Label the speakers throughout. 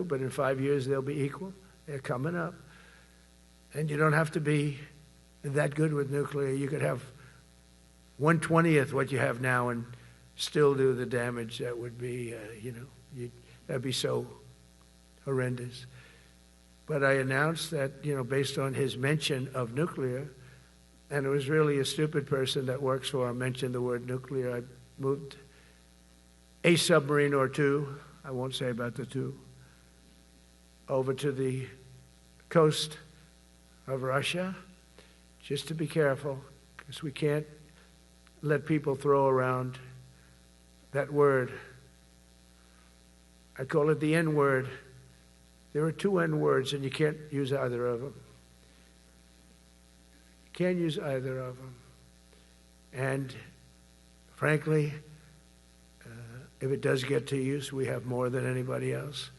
Speaker 1: but in 5 years they'll be equal. They're coming up. And you don't have to be that good with nuclear. You could have 1/20th what you have now and still do the damage that would be, that'd be so horrendous. But I announced that, based on his mention of nuclear, and it was really a stupid person that works for him mentioned the word nuclear, I moved a submarine or two, I won't say about the two, over to the coast of Russia, just to be careful, because we can't let people throw around that word. I call it the N-word. There are two N-words, and you can't use either of them. You can't use either of them. And frankly, if it does get to use, we have more than anybody else.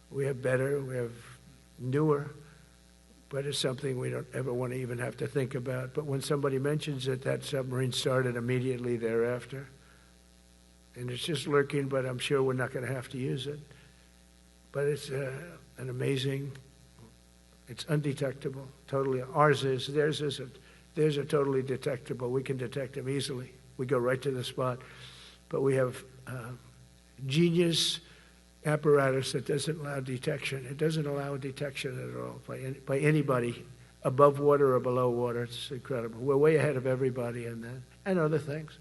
Speaker 1: We have better, we have newer, but it's something we don't ever want to even have to think about. But when somebody mentions it, that submarine started immediately thereafter. And it's just lurking, but I'm sure we're not going to have to use it. But it's an amazing, it's undetectable, totally. Ours is, theirs isn't. Theirs are totally detectable. We can detect them easily. We go right to the spot. But we have genius apparatus that doesn't allow detection. It doesn't allow detection at all by anybody above water or below water. It's incredible. We're way ahead of everybody in that and other things.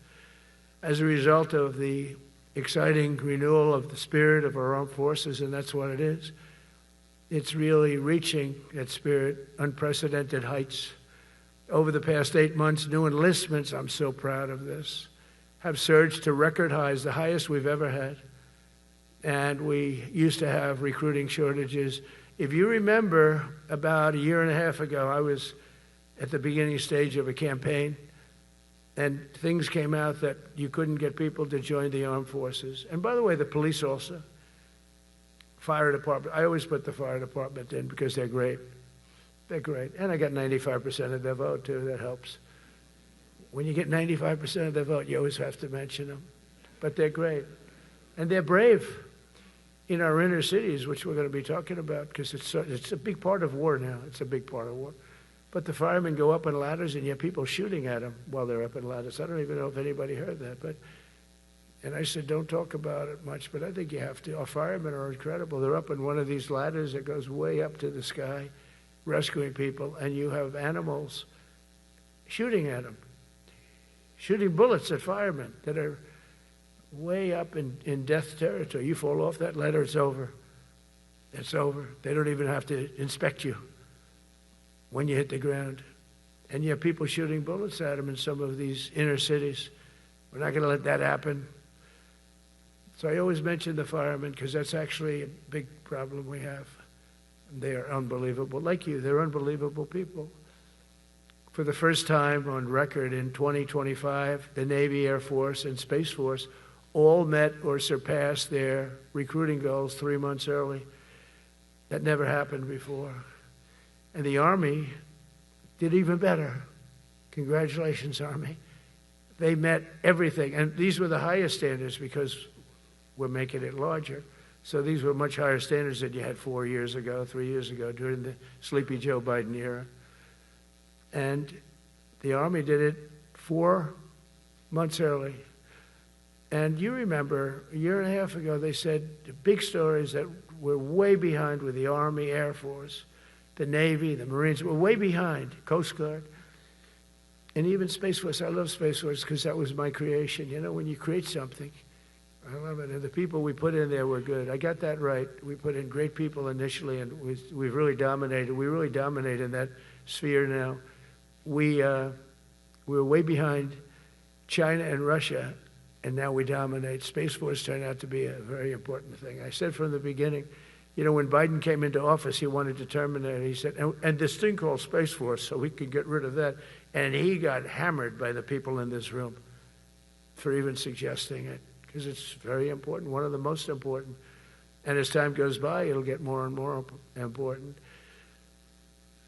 Speaker 1: As a result of the exciting renewal of the spirit of our armed forces, and that's what it is. It's really reaching that spirit, unprecedented heights. Over the past 8 months, new enlistments, I'm so proud of this, have surged to record highs, the highest we've ever had. And we used to have recruiting shortages. If you remember, about a year and a half ago, I was at the beginning stage of a campaign, and things came out that you couldn't get people to join the armed forces. And by the way, the police also. Fire department. I always put the fire department in because they're great. They're great. And I got 95% of their vote, too. That helps. When you get 95% of their vote, you always have to mention them. But they're great. And they're brave in our inner cities, which we're going to be talking about, because it's a big part of war now. It's a big part of war. But the firemen go up in ladders, and you have people shooting at them while they're up in ladders. I don't even know if anybody heard that. And I said, don't talk about it much, but I think you have to. Our firemen are incredible. They're up in one of these ladders that goes way up to the sky, rescuing people, and you have animals shooting at them, shooting bullets at firemen that are way up in death territory. You fall off that ladder, it's over. It's over. They don't even have to inspect you when you hit the ground. And you have people shooting bullets at them in some of these inner cities. We're not going to let that happen. So I always mention the firemen because that's actually a big problem we have. They are unbelievable. Like you, they're unbelievable people. For the first time on record in 2025, the Navy, Air Force, and Space Force all met or surpassed their recruiting goals 3 months early. That never happened before. And the Army did even better. Congratulations, Army. They met everything. And these were the highest standards because we're making it larger. So these were much higher standards than you had 4 years ago, 3 years ago, during the sleepy Joe Biden era. And the Army did it 4 months early. And you remember, a year and a half ago, they said the big stories that we're way behind with the Army, Air Force, the Navy, the Marines. We're way behind, Coast Guard. And even Space Force. I love Space Force because that was my creation. You know, when you create something, I love it. And the people we put in there were good. I got that right. We put in great people initially, and we've really dominated. We really dominate in that sphere now. We're way behind China and Russia, and now we dominate. Space Force turned out to be a very important thing. I said from the beginning, you know, when Biden came into office, he wanted to terminate it. He said, and this thing called Space Force, so we could get rid of that. And he got hammered by the people in this room for even suggesting it, because it's very important, one of the most important. And as time goes by, it'll get more and more important.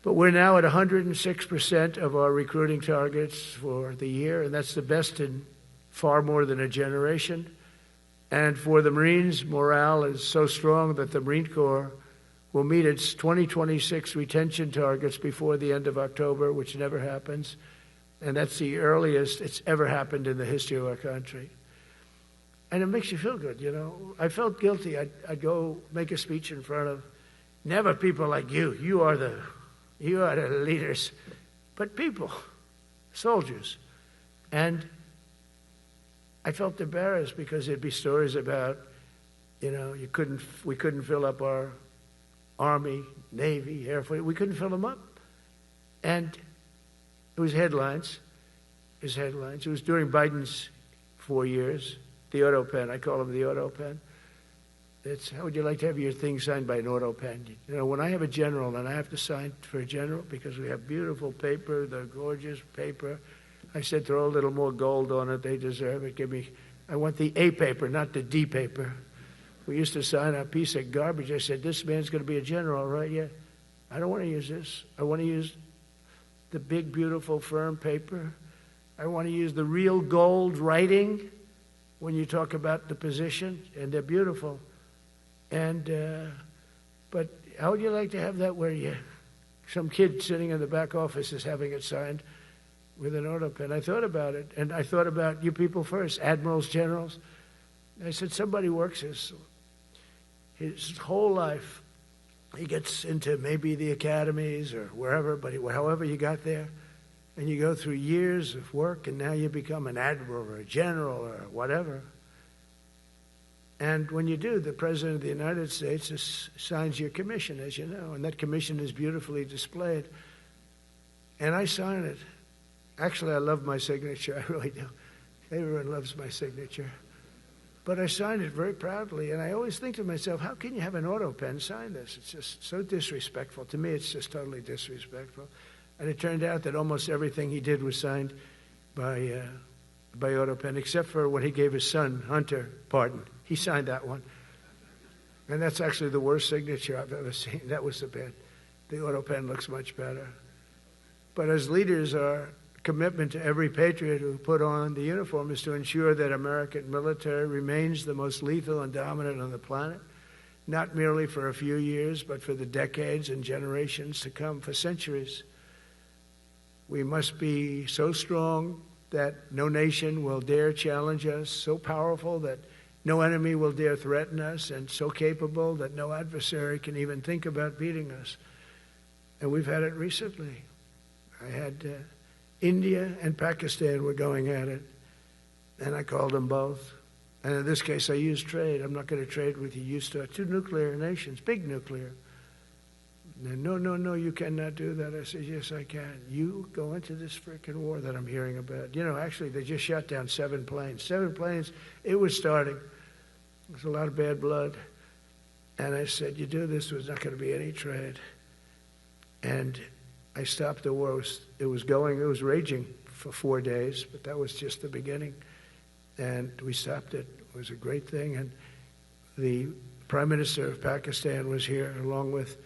Speaker 1: But we're now at 106% of our recruiting targets for the year, and that's the best in far more than a generation. And for the Marines, morale is so strong that the Marine Corps will meet its 2026 retention targets before the end of October, which never happens. And that's the earliest it's ever happened in the history of our country. And it makes you feel good, you know. I felt guilty. I'd go make a speech in front of never people like you. You are the leaders. But people, soldiers. And I felt embarrassed because there'd be stories about, you know, we couldn't fill up our Army, Navy, Air Force. We couldn't fill them up. And it was headlines. It was during Biden's 4 years. The auto pen. I call them the auto pen. It's, how would you like to have your thing signed by an auto pen? You know, when I have a general and I have to sign for a general because we have beautiful paper, the gorgeous paper, I said throw a little more gold on it. They deserve it. I want the A paper, not the D paper. We used to sign a piece of garbage. I said, this man's going to be a general, right? Yeah. I don't want to use this. I want to use the big, beautiful, firm paper. I want to use the real gold writing when you talk about the position, and they're beautiful. And but how would you like to have that where some kid sitting in the back office is having it signed with an auto pen? I thought about it, and I thought about you people first, admirals, generals. I said, somebody works his whole life. He gets into maybe the academies or wherever, but however you got there, and you go through years of work, and now you become an admiral or a general or whatever. And when you do, the President of the United States signs your commission, as you know, and that commission is beautifully displayed. And I sign it. Actually, I love my signature. I really do. Everyone loves my signature. But I signed it very proudly, and I always think to myself, how can you have an auto pen sign this? It's just so disrespectful. To me, it's just totally disrespectful. And it turned out that almost everything he did was signed by auto pen, except for when he gave his son, Hunter, pardon. He signed that one. And that's actually the worst signature I've ever seen. That was the bad. The auto pen looks much better. But as leaders, our commitment to every patriot who put on the uniform is to ensure that American military remains the most lethal and dominant on the planet, not merely for a few years, but for the decades and generations to come, for centuries. We must be so strong that no nation will dare challenge us, so powerful that no enemy will dare threaten us, and so capable that no adversary can even think about beating us. And we've had it recently. I had India and Pakistan were going at it, and I called them both. And in this case, I used trade. I'm not going to trade with you. Used to two nuclear nations, big nuclear. No, you cannot do that. I said, yes, I can. You go into this frickin' war that I'm hearing about. You know, actually, they just shot down 7 planes. 7 planes, it was starting. There's a lot of bad blood. And I said, you do this, there's not going to be any trade. And I stopped the war. It was raging for 4 days, but that was just the beginning. And we stopped it. It was a great thing. And the Prime Minister of Pakistan was here, along with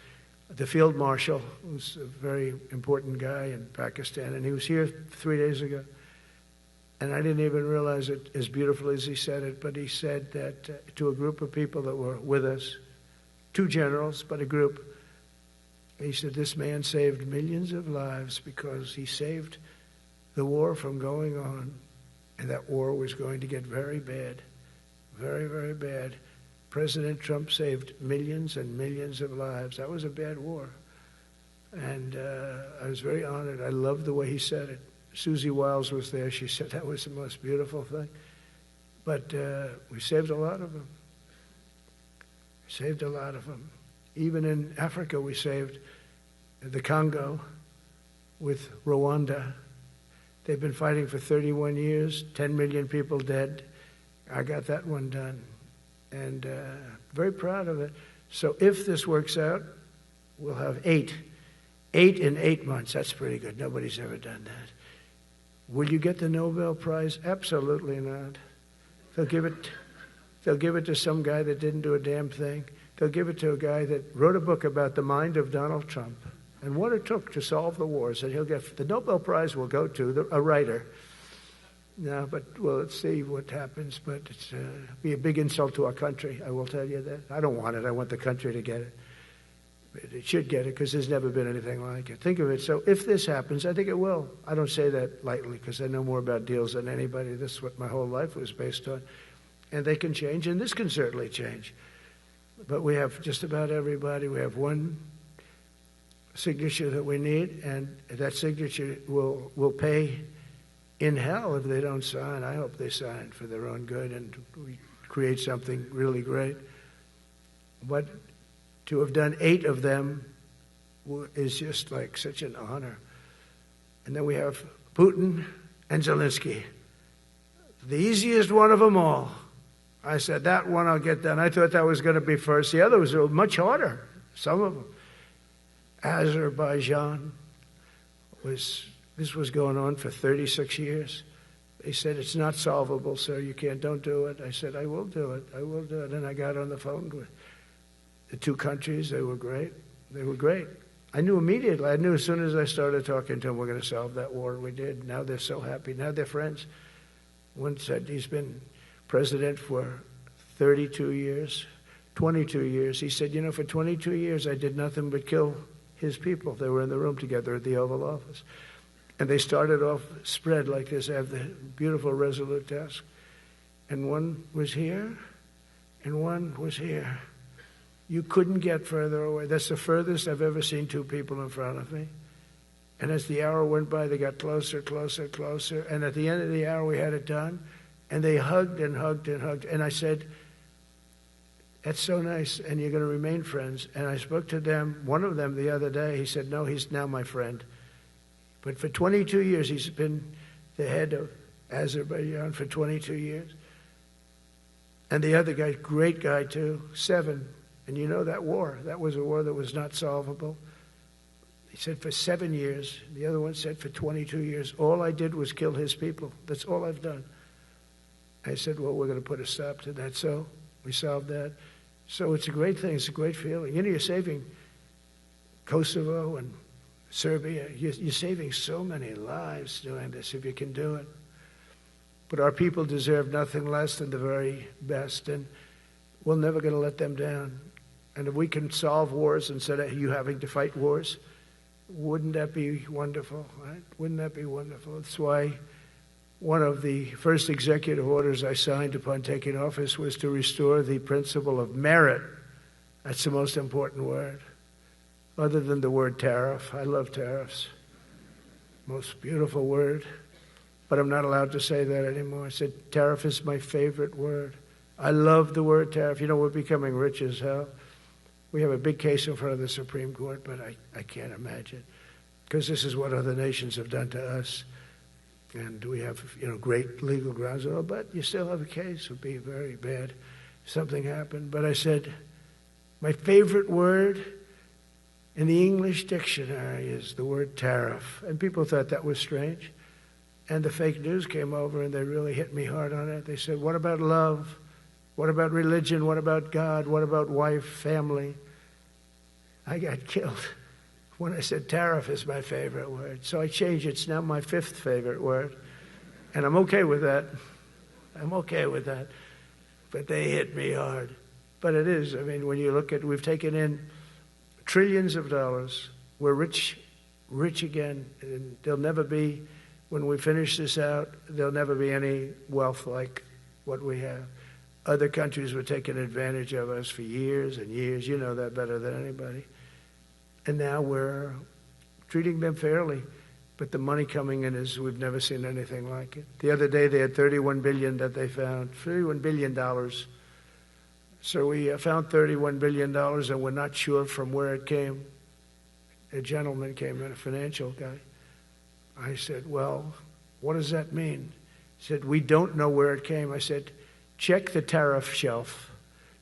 Speaker 1: the Field Marshal, who's a very important guy in Pakistan, and he was here 3 days ago. And I didn't even realize it as beautiful as he said it, but he said that to a group of people that were with us, 2 generals, but a group, he said, this man saved millions of lives because he saved the war from going on, and that war was going to get very bad, very, very bad. President Trump saved millions and millions of lives. That was a bad war. And I was very honored. I loved the way he said it. Susie Wiles was there. She said that was the most beautiful thing. But we saved a lot of them. Saved a lot of them. Even in Africa, we saved the Congo with Rwanda. They've been fighting for 31 years, 10 million people dead. I got that one done. And very proud of it. So if this works out, we'll have 8 in 8 months. That's pretty good. Nobody's ever done that. Will you get the Nobel Prize? Absolutely not. They'll give it to some guy that didn't do a damn thing. They'll give it to a guy that wrote a book about the mind of Donald Trump and what it took to solve the wars. And he'll get the Nobel Prize will go to a writer. No, but well, let's see what happens. But it's be a big insult to our country. I will tell you that. I don't want it. I want the country to get it. But it should get it because there's never been anything like it. Think of it. So if this happens, I think it will. I don't say that lightly because I know more about deals than anybody. This is what my whole life was based on. And they can change, and this can certainly change. But we have just about everybody. We have one signature that we need, and that signature will pay in hell if they don't sign. I hope they sign for their own good and we create something really great. But to have done 8 of them is just like such an honor. And then we have Putin and Zelensky. The easiest one of them all. I said, that one I'll get done. I thought that was going to be first. The other was much harder, some of them. Azerbaijan this was going on for 36 years. They said, it's not solvable, sir. Don't do it. I said, I will do it. I will do it. And I got on the phone with the 2 countries. They were great. They were great. I knew immediately. I knew as soon as I started talking to them, we're going to solve that war. We did. Now they're so happy. Now they're friends. One said he's been president for 32 years, 22 years. He said, for 22 years, I did nothing but kill his people. They were in the room together at the Oval Office. And they started off spread like this. I have the beautiful Resolute desk. And one was here, and one was here. You couldn't get further away. That's the furthest I've ever seen 2 people in front of me. And as the hour went by, they got closer, closer, closer. And at the end of the hour, we had it done. And they hugged and hugged and hugged. And I said, that's so nice, and you're going to remain friends. And I spoke to them, one of them the other day. He said, no, he's now my friend. But for 22 years, he's been the head of Azerbaijan for 22 years. And the other guy, great guy too, 7. And you know that war, that was a war that was not solvable. He said for 7 years. The other one said for 22 years. All I did was kill his people. That's all I've done. I said, well, we're going to put a stop to that. So we solved that. So it's a great thing. It's a great feeling. You're saving Kosovo and Serbia. You're saving so many lives doing this if you can do it. But our people deserve nothing less than the very best, and we're never going to let them down. And if we can solve wars instead of you having to fight wars, wouldn't that be wonderful, right? Wouldn't that be wonderful? That's why one of the first executive orders I signed upon taking office was to restore the principle of merit. That's the most important word. Other than the word tariff. I love tariffs. Most beautiful word. But I'm not allowed to say that anymore. I said tariff is my favorite word. I love the word tariff. We're becoming rich as hell. We have a big case in front of the Supreme Court, but I can't imagine. Because this is what other nations have done to us. And we have, great legal grounds. But you still have a case. It would be very bad if something happened. But I said, my favorite word in the English dictionary is the word tariff. And people thought that was strange. And the fake news came over and they really hit me hard on it. They said, what about love? What about religion? What about God? What about wife, family? I got killed when I said tariff is my favorite word. So I changed it. It's now my 5th favorite word. And I'm okay with that. I'm okay with that. But they hit me hard. But it is. When you look at, we've taken in trillions of dollars. We're rich again. And there'll never be, when we finish this out, there'll never be any wealth like what we have. Other countries were taking advantage of us for years and years. You know that better than anybody. And now we're treating them fairly. But the money coming in is, we've never seen anything like it. The other day they had $31 billion that they found. $31 billion. So we found $31 billion and we're not sure from where it came. A gentleman came in, a financial guy. I said, well, what does that mean? He said, we don't know where it came. I said, check the tariff shelf.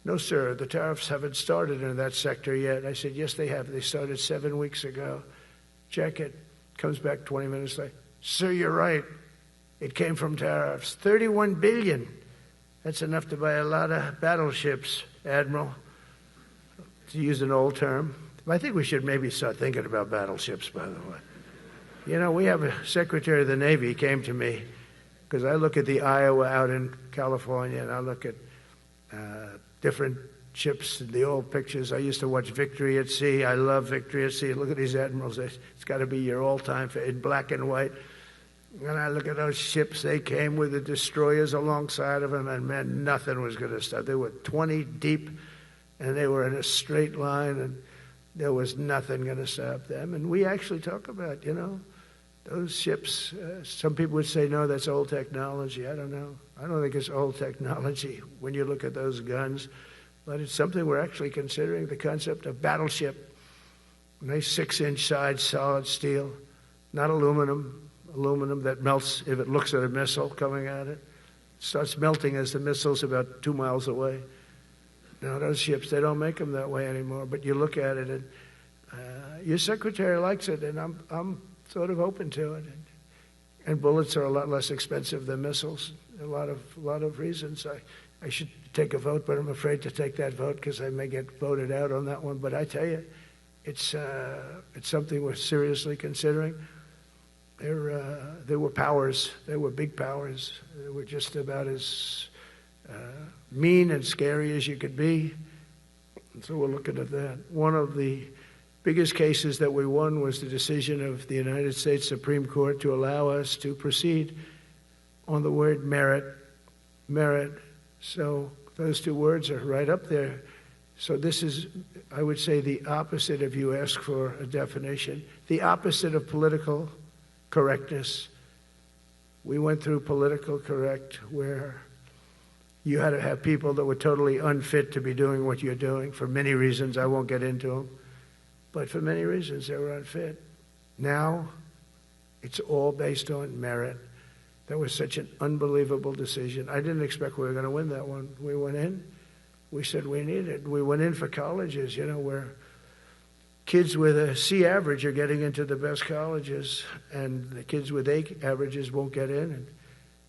Speaker 1: No, sir, the tariffs haven't started in that sector yet. I said, yes, they have. They started 7 weeks ago. Check it. Comes back 20 minutes later. Sir, you're right. It came from tariffs. $31 billion. That's enough to buy a lot of battleships, Admiral, to use an old term. I think we should maybe start thinking about battleships, by the way. We have a Secretary of the Navy came to me Because I look at the Iowa out in California, and I look at different ships, the old pictures. I used to watch Victory at Sea. I love Victory at Sea. Look at these admirals. It's got to be your all-time in black and white. And I look at those ships. They came with the destroyers alongside of them, and man, nothing was going to stop. They were 20 deep, and they were in a straight line, and there was nothing going to stop them. And we actually talk about, those ships. Some people would say, no, that's old technology. I don't know. I don't think it's old technology when you look at those guns. But it's something we're actually considering, the concept of battleship. Nice 6-inch sides, solid steel, not aluminum that melts if it looks at a missile coming at it. It starts melting as the missile's about 2 miles away. Now, those ships, they don't make them that way anymore, but you look at it, and your secretary likes it, and I'm sort of open to it. And bullets are a lot less expensive than missiles. A lot of reasons. I should take a vote, but I'm afraid to take that vote because I may get voted out on that one. But I tell you, it's something we're seriously considering. There were powers. There were big powers. They were just about as mean and scary as you could be. And so we're looking at that. One of the biggest cases that we won was the decision of the United States Supreme Court to allow us to proceed on the word merit. So those two words are right up there. So this is, I would say, the opposite if you ask for a definition. The opposite of political correctness. We went through political correct where you had to have people that were totally unfit to be doing what you're doing for many reasons. I won't get into them. But for many reasons, they were unfit. Now, it's all based on merit. That was such an unbelievable decision. I didn't expect we were going to win that one. We went in. We said we need it. We went in for colleges, where kids with a C average are getting into the best colleges, and the kids with A averages won't get in. And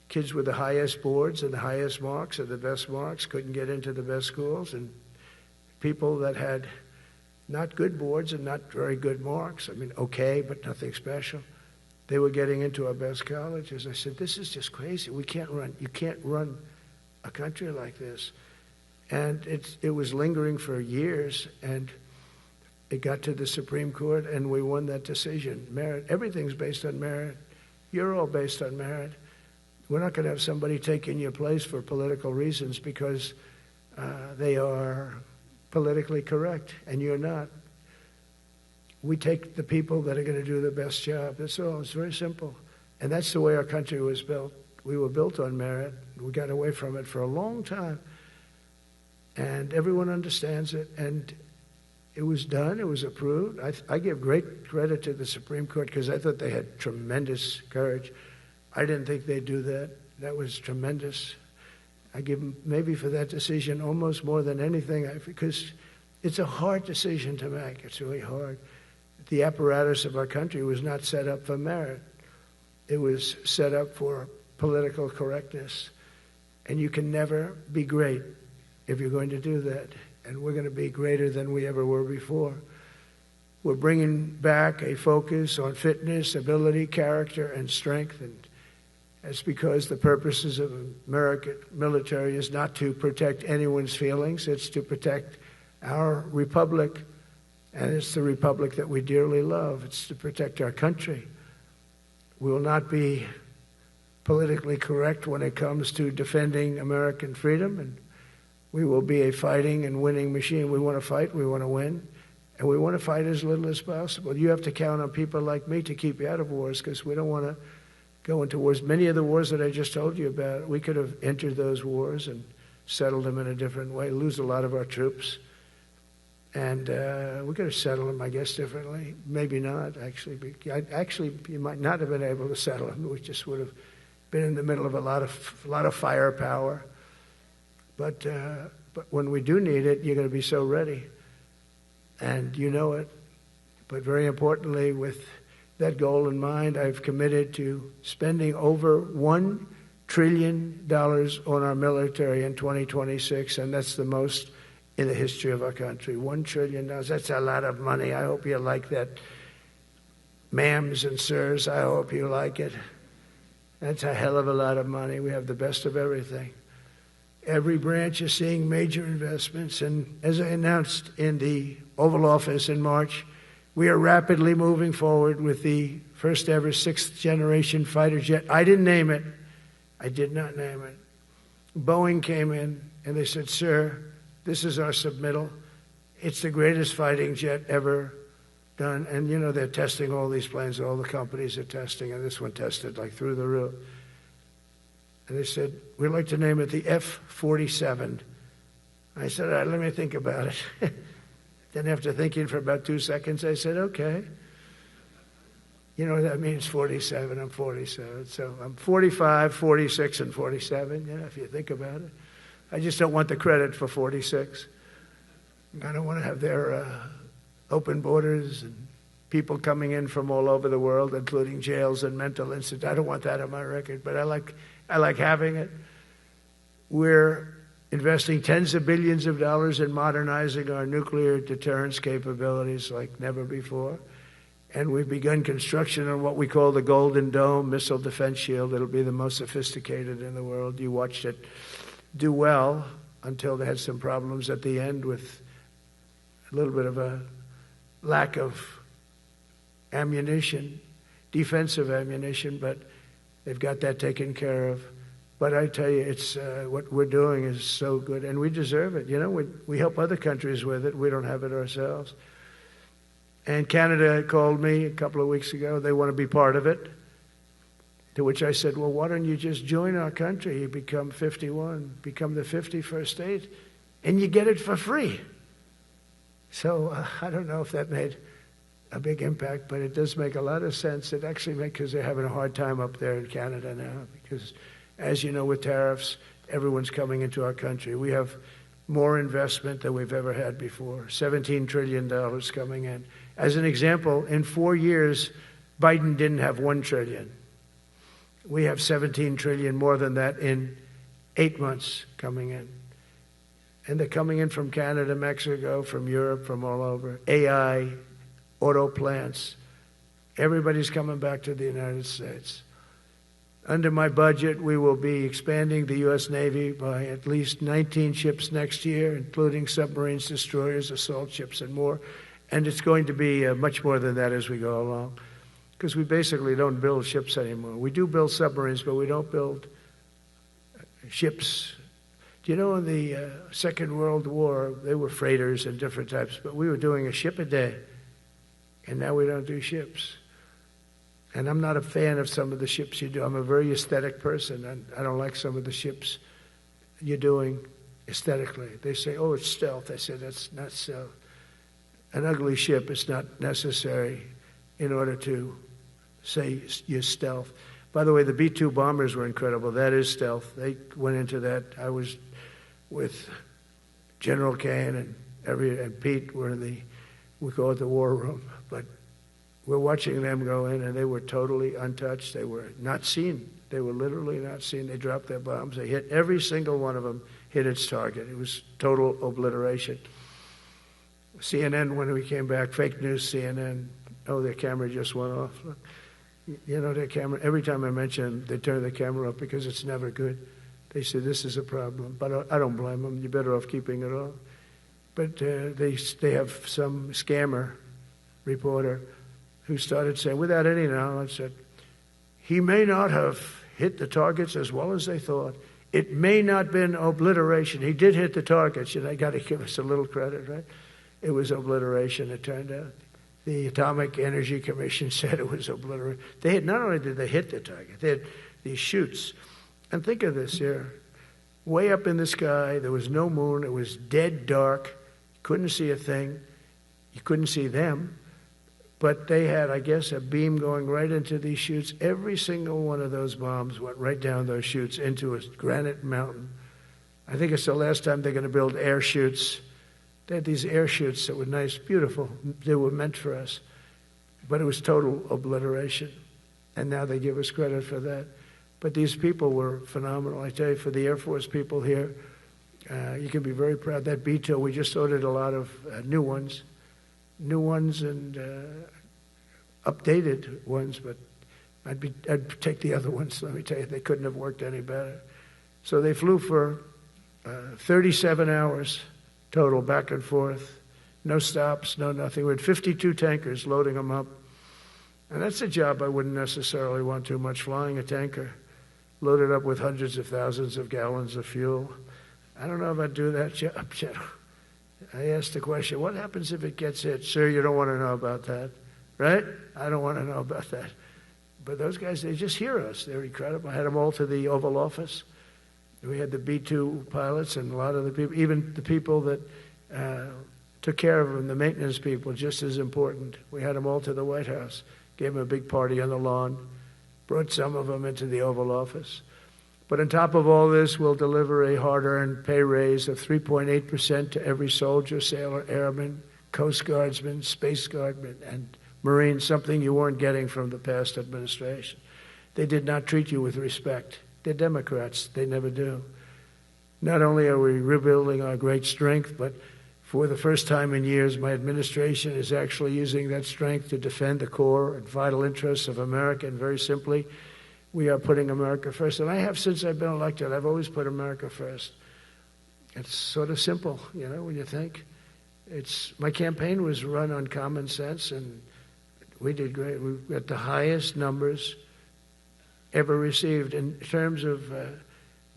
Speaker 1: kids with the highest boards and the highest marks and the best marks couldn't get into the best schools. And people that had not good boards and not very good marks, okay, but nothing special, they were getting into our best colleges. I said, this is just crazy. You can't run a country like this. And it was lingering for years, and it got to the Supreme Court, and we won that decision. Merit, everything's based on merit. You're all based on merit. We're not going to have somebody taking your place for political reasons because they are politically correct, and you're not. We take the people that are going to do the best job. That's all. It's very simple. And that's the way our country was built. We were built on merit. We got away from it for a long time. And everyone understands it. And it was done. It was approved. I give great credit to the Supreme Court because I thought they had tremendous courage. I didn't think they'd do that. That was tremendous. I give them maybe for that decision almost more than anything because it's a hard decision to make. It's really hard. The apparatus of our country was not set up for merit. It was set up for political correctness. And you can never be great if you're going to do that. And we're going to be greater than we ever were before. We're bringing back a focus on fitness, ability, character, and strength. And that's because the purposes of American military is not to protect anyone's feelings. It's to protect our republic. And it's the republic that we dearly love. It's to protect our country. We will not be politically correct when it comes to defending American freedom. And we will be a fighting and winning machine. We want to fight. We want to win. And we want to fight as little as possible. You have to count on people like me to keep you out of wars because we don't want to go into wars. Many of the wars that I just told you about, we could have entered those wars and settled them in a different way, lose a lot of our troops. And we could have settled them, I guess, differently. Maybe not, actually. Actually, you might not have been able to settle them. We just would have been in the middle of a lot of firepower. But when we do need it, you're going to be so ready. And you know it. But very importantly, with that goal in mind, I've committed to spending over $1 trillion on our military in 2026, and that's the most in the history of our country. $1 trillion. That's a lot of money. I hope you like that. Ma'ams and sirs, I hope you like it. That's a hell of a lot of money. We have the best of everything. Every branch is seeing major investments, and as I announced in the Oval Office in March, we are rapidly moving forward with the first ever sixth-generation fighter jet. I didn't name it. I did not name it. Boeing came in, and they said, "Sir, this is our submittal. It's the greatest fighting jet ever done." And, you know, they're testing all these planes. All the companies are testing, and this one tested like through the roof. And they said, "We'd like to name it the F-47. I said, "All right, let me think about it." Then after thinking for about 2 seconds, I said, "Okay." You know what that means, 47. I'm 47. So I'm 45, 46, and 47, you know, if you think about it. I just don't want the credit for 46. I don't want to have their open borders and people coming in from all over the world, including jails and mental institutes. I don't want that on my record, but I like having it. We're investing tens of billions of dollars in modernizing our nuclear deterrence capabilities like never before. And we've begun construction on what we call the Golden Dome missile defense shield. It'll be the most sophisticated in the world. You watched it do well until they had some problems at the end with a little bit of a lack of ammunition, defensive ammunition, but they've got that taken care of. But I tell you, it's what we're doing is so good, and we deserve it. You know, we help other countries with it. We don't have it ourselves. And Canada called me a couple of weeks ago. They want to be part of it. To which I said, "Well, why don't you just join our country? You become 51, become the 51st state, and you get it for free." So I don't know if that made a big impact, but it does make a lot of sense. It actually makes, because they're having a hard time up there in Canada now, because as you know, with tariffs, everyone's coming into our country. We have more investment than we've ever had before, $17 trillion coming in. As an example, in 4 years, Biden didn't have $1 trillion. We have $17 trillion more than that in 8 months coming in. And they're coming in from Canada, Mexico, from Europe, from all over. AI, auto plants. Everybody's coming back to the United States. Under my budget, we will be expanding the U.S. Navy by at least 19 ships next year, including submarines, destroyers, assault ships, and more. And it's going to be much more than that as we go along, because we basically don't build ships anymore. We do build submarines, but we don't build ships. Do you know in the Second World War, they were freighters and different types, but we were doing a ship a day, and now we don't do ships. And I'm not a fan of some of the ships you do. I'm a very aesthetic person, and I don't like some of the ships you're doing aesthetically. They say, "Oh, it's stealth." I said, "That's not stealth. An ugly ship is not necessary in order to say you're stealth." By the way, the B-2 bombers were incredible. That is stealth. They went into that. I was with General Kane and Pete were we call it the war room, but we're watching them go in, and they were totally untouched. They were not seen. They were literally not seen. They dropped their bombs. They hit every single one of them, hit its target. It was total obliteration. CNN, when we came back, fake news CNN, oh, their camera just went off. You know, their camera, every time I mention them, they turn the camera off because it's never good. They say, "This is a problem." But I don't blame them. You're better off keeping it off. But they have some scammer reporter who started saying, without any knowledge, that he may not have hit the targets as well as they thought. It may not have been obliteration. He did hit the targets, and I got to give us a little credit, right? It was obliteration, it turned out. The Atomic Energy Commission said it was obliteration. They had, not only did they hit the target, they had these chutes. And think of this here. Way up in the sky, there was no moon. It was dead dark. You couldn't see a thing. You couldn't see them. But they had, I guess, a beam going right into these chutes. Every single one of those bombs went right down those chutes into a granite mountain. I think it's the last time they're going to build air chutes. They had these air chutes that were nice, beautiful. They were meant for us. But it was total obliteration. And now they give us credit for that. But these people were phenomenal. I tell you, for the Air Force people here, you can be very proud. That B-2, we just ordered a lot of new ones and updated ones, but I'd take the other ones. Let me tell you, they couldn't have worked any better. So they flew for 37 hours total, back and forth. No stops, no nothing. We had 52 tankers loading them up. And that's a job I wouldn't necessarily want too much, flying a tanker, loaded up with hundreds of thousands of gallons of fuel. I don't know if I'd do that job, General. I asked the question, what happens if it gets hit? Sir, you don't want to know about that, right? I don't want to know about that. But those guys, they just hear us. They're incredible. I had them all to the Oval Office. We had the B-2 pilots and a lot of the people, even the people that took care of them, the maintenance people, just as important. We had them all to the White House, gave them a big party on the lawn, brought some of them into the Oval Office. But on top of all this, we'll deliver a hard-earned pay raise of 3.8% to every soldier, sailor, airman, Coast Guardsman, Space Guardman, and Marine, something you weren't getting from the past administration. They did not treat you with respect. They're Democrats. They never do. Not only are we rebuilding our great strength, but for the first time in years, my administration is actually using that strength to defend the core and vital interests of America. And very simply, we are putting America first. And I have since I've been elected. I've always put America first. It's sort of simple, you know, when you think. My campaign was run on common sense, and we did great. We got the highest numbers ever received in terms of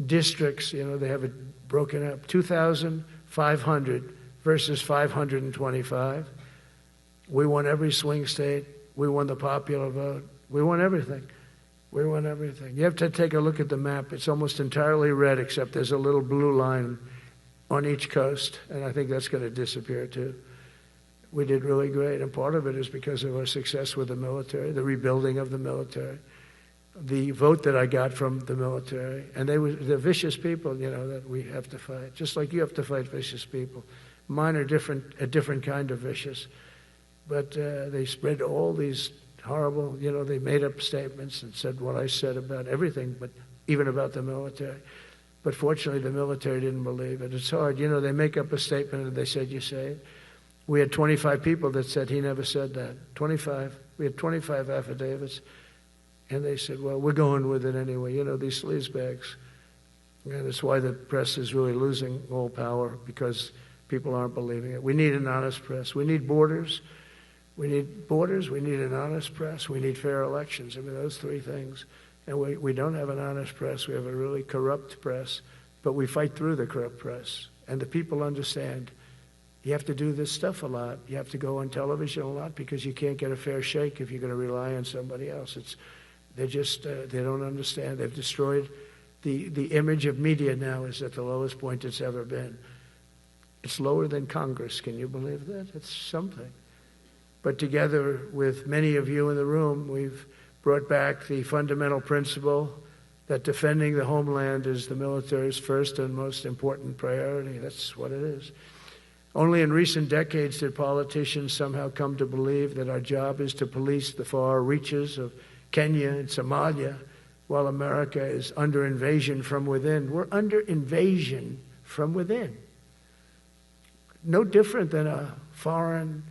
Speaker 1: districts. You know, they have it broken up, 2,500 versus 525. We won every swing state. We won the popular vote. We won everything. We won everything. You have to take a look at the map. It's almost entirely red, except there's a little blue line on each coast, and I think that's going to disappear too. We did really great, and part of it is because of our success with the military, the rebuilding of the military, the vote that I got from the military, and they're vicious people, you know, that we have to fight, just like you have to fight vicious people. Mine are different, a different kind of vicious, but they spread all these horrible, you know, they made up statements and said what I said about everything, but even about the military. But fortunately, the military didn't believe it. It's hard. You know, they make up a statement and they said, you say it. We had 25 people that said he never said that. 25. We had 25 affidavits. And they said, well, we're going with it anyway. You know, these sleazebags. And it's why the press is really losing all power, because people aren't believing it. We need an honest press. We need borders. We need borders. We need an honest press. We need fair elections. I mean, those three things. And we don't have an honest press. We have a really corrupt press. But we fight through the corrupt press. And the people understand you have to do this stuff a lot. You have to go on television a lot, because you can't get a fair shake if you're going to rely on somebody else. They don't understand. They've destroyed the image of media. Now is at the lowest point it's ever been. It's lower than Congress. Can you believe that? It's something. But together with many of you in the room, we've brought back the fundamental principle that defending the homeland is the military's first and most important priority. That's what it is. Only in recent decades did politicians somehow come to believe that our job is to police the far reaches of Kenya and Somalia, while America is under invasion from within. We're under invasion from within. No different than a foreign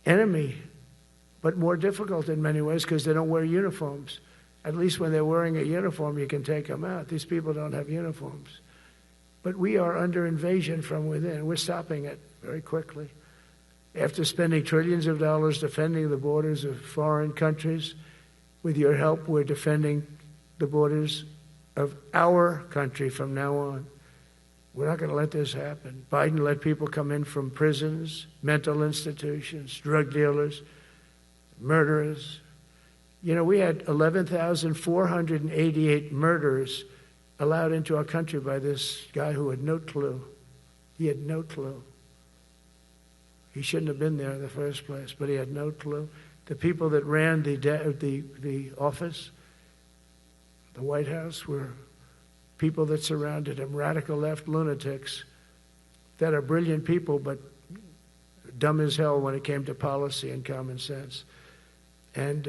Speaker 1: enemy, but more difficult in many ways, because they don't wear uniforms. At least when they're wearing a uniform, you can take them out. These people don't have uniforms. But we are under invasion from within. We're stopping it very quickly. After spending trillions of dollars defending the borders of foreign countries, with your help, we're defending the borders of our country from now on. We're not going to let this happen. Biden let people come in from prisons, mental institutions, drug dealers, murderers. You know, we had 11,488 murderers allowed into our country by this guy who had no clue. He had no clue. He shouldn't have been there in the first place, but he had no clue. The people that ran the office, the White House, were people that surrounded him, radical left lunatics that are brilliant people, but dumb as hell when it came to policy and common sense. And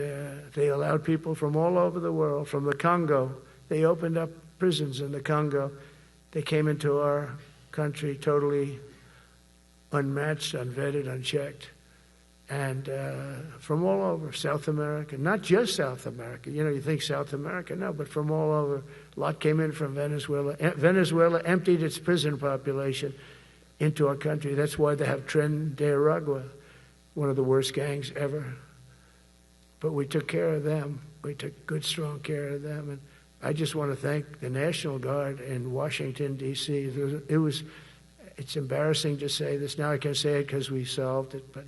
Speaker 1: they allowed people from all over the world, from the Congo. They opened up prisons in the Congo. They came into our country totally unmatched, unvetted, unchecked. and from all over South America, not just South America. You know, you think South America, no, but from all over. A lot came in from Venezuela. Venezuela emptied its prison population into our country. That's why they have Tren de Aragua, one of the worst gangs ever. But we took care of them. We took good, strong care of them. And I just want to thank the National Guard in Washington, D.C. It's embarrassing to say this. Now I can say it because we solved it. But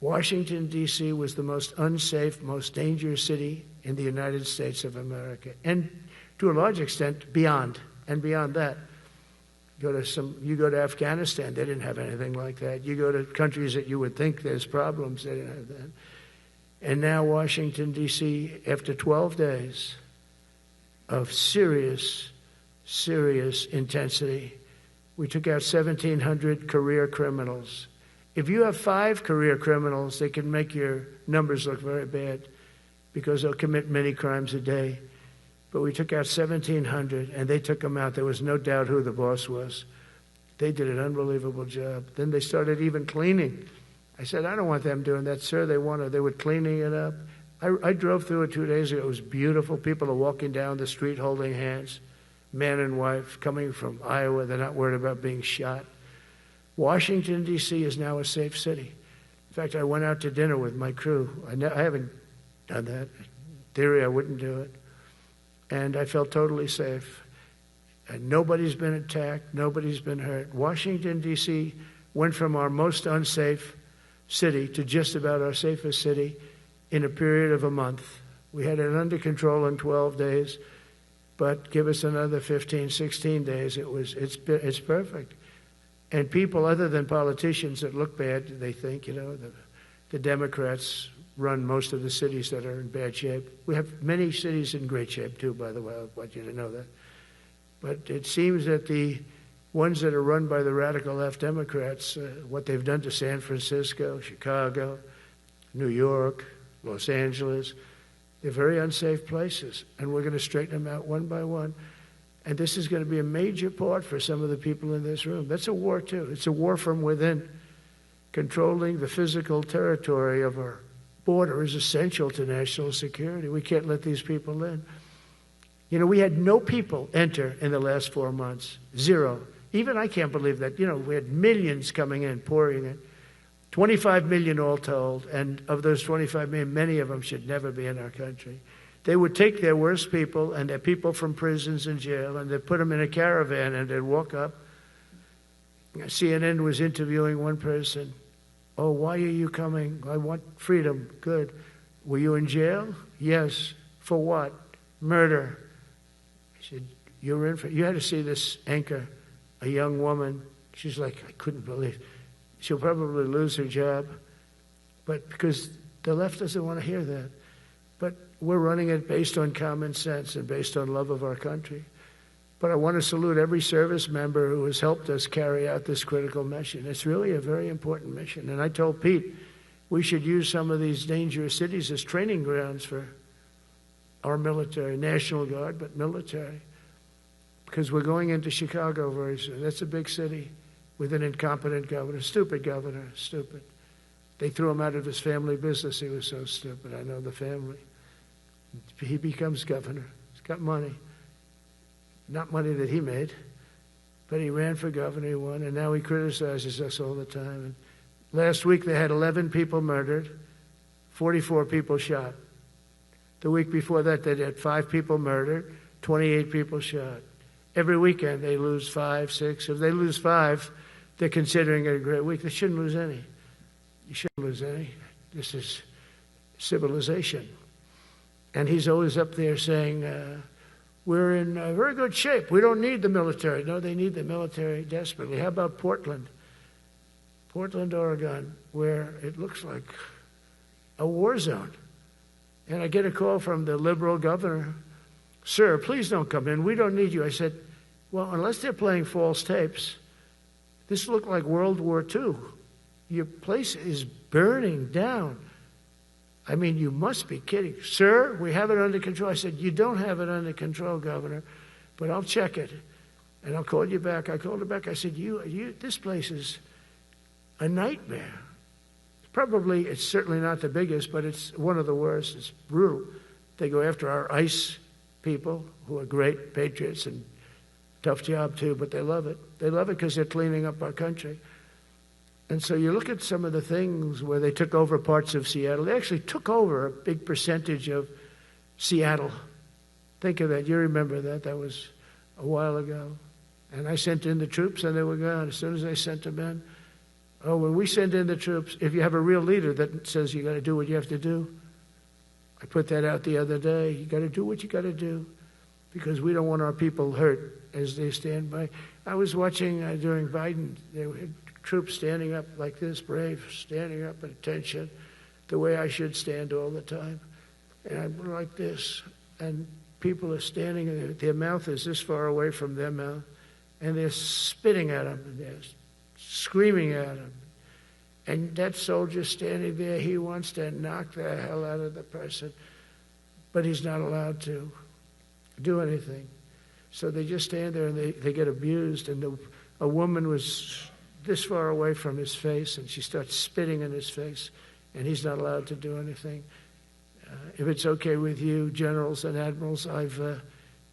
Speaker 1: Washington, D.C. was the most unsafe, most dangerous city in the United States of America. And to a large extent, beyond. And beyond that. You go to Afghanistan, they didn't have anything like that. You go to countries that you would think there's problems, they didn't have that. And now Washington, D.C., after 12 days of serious, serious intensity, we took out 1,700 career criminals. If you have 5 career criminals, they can make your numbers look very bad because they'll commit many crimes a day. But we took out 1,700, and they took them out. There was no doubt who the boss was. They did an unbelievable job. Then they started even cleaning. I said, I don't want them doing that, sir. They were cleaning it up. I drove through it 2 days ago. It was beautiful. People are walking down the street holding hands, man and wife, coming from Iowa. They're not worried about being shot. Washington, D.C. is now a safe city. In fact, I went out to dinner with my crew. I haven't done that. In theory, I wouldn't do it. And I felt totally safe. And nobody's been attacked. Nobody's been hurt. Washington, D.C. went from our most unsafe city to just about our safest city in a period of a month. We had it under control in 12 days, but give us another 15, 16 days. It's perfect. And people other than politicians that look bad, they think, the Democrats run most of the cities that are in bad shape. We have many cities in great shape too, by the way. I want you to know that. But it seems that the ones that are run by the radical left Democrats, what they've done to San Francisco, Chicago, New York, Los Angeles, they're very unsafe places. And we're going to straighten them out one by one. And this is going to be a major part for some of the people in this room. That's a war, too. It's a war from within. Controlling the physical territory of our border is essential to national security. We can't let these people in. We had no people enter in the last 4 months. 0. Even I can't believe that. We had millions coming in, pouring in. 25 million all told. And of those 25 million, many of them should never be in our country. They would take their worst people and their people from prisons and jail, and they'd put them in a caravan and they'd walk up. CNN was interviewing one person. Oh, why are you coming? I want freedom. Good. Were you in jail? Yes. For what? Murder. He said, you had to see this anchor, a young woman. She's like, I couldn't believe. She'll probably lose her job. But because the left doesn't want to hear that. But we're running it based on common sense and based on love of our country. But I want to salute every service member who has helped us carry out this critical mission. It's really a very important mission. And I told Pete we should use some of these dangerous cities as training grounds for our military, National Guard, but military. Because we're going into Chicago very soon. That's a big city with an incompetent governor, stupid governor, stupid. They threw him out of his family business. He was so stupid. I know the family. He becomes governor. He's got money. Not money that he made, but he ran for governor, he won, and now he criticizes us all the time. And last week they had 11 people murdered, 44 people shot. The week before that they had 5 people murdered, 28 people shot. Every weekend they lose 5, 6. If they lose 5, they're considering it a great week. They shouldn't lose any. You shouldn't lose any. This is civilization. And he's always up there saying, we're in very good shape. We don't need the military. No, they need the military desperately. How about Portland? Portland, Oregon, where it looks like a war zone. And I get a call from the liberal governor. Sir, please don't come in. We don't need you. I said, well, unless they're playing false tapes, this looked like World War II. Your place is burning down. I mean, you must be kidding. Sir, we have it under control. I said, you don't have it under control, Governor, but I'll check it, and I'll call you back. I called her back. I said, this place is a nightmare. Probably, it's certainly not the biggest, but it's one of the worst. It's brutal. They go after our ICE people, who are great patriots and tough job too, but they love it. They love it because they're cleaning up our country. And so you look at some of the things where they took over parts of Seattle. They actually took over a big percentage of Seattle. Think of that. You remember that. That was a while ago. And I sent in the troops and they were gone as soon as I sent them in. Oh, when we send in the troops, if you have a real leader that says you got to do what you have to do, I put that out the other day. You got to do what you got to do because we don't want our people hurt as they stand by. I was watching during Biden, there were troops standing up like this, brave, standing up at attention, the way I should stand all the time. And I'm like this, and people are standing, and their mouth is this far away from their mouth, and they're spitting at them, and they're screaming at him. And that soldier standing there, he wants to knock the hell out of the person, but he's not allowed to do anything. So they just stand there and they get abused. And a woman was this far away from his face, and she starts spitting in his face, and he's not allowed to do anything. If it's okay with you, generals and admirals, I've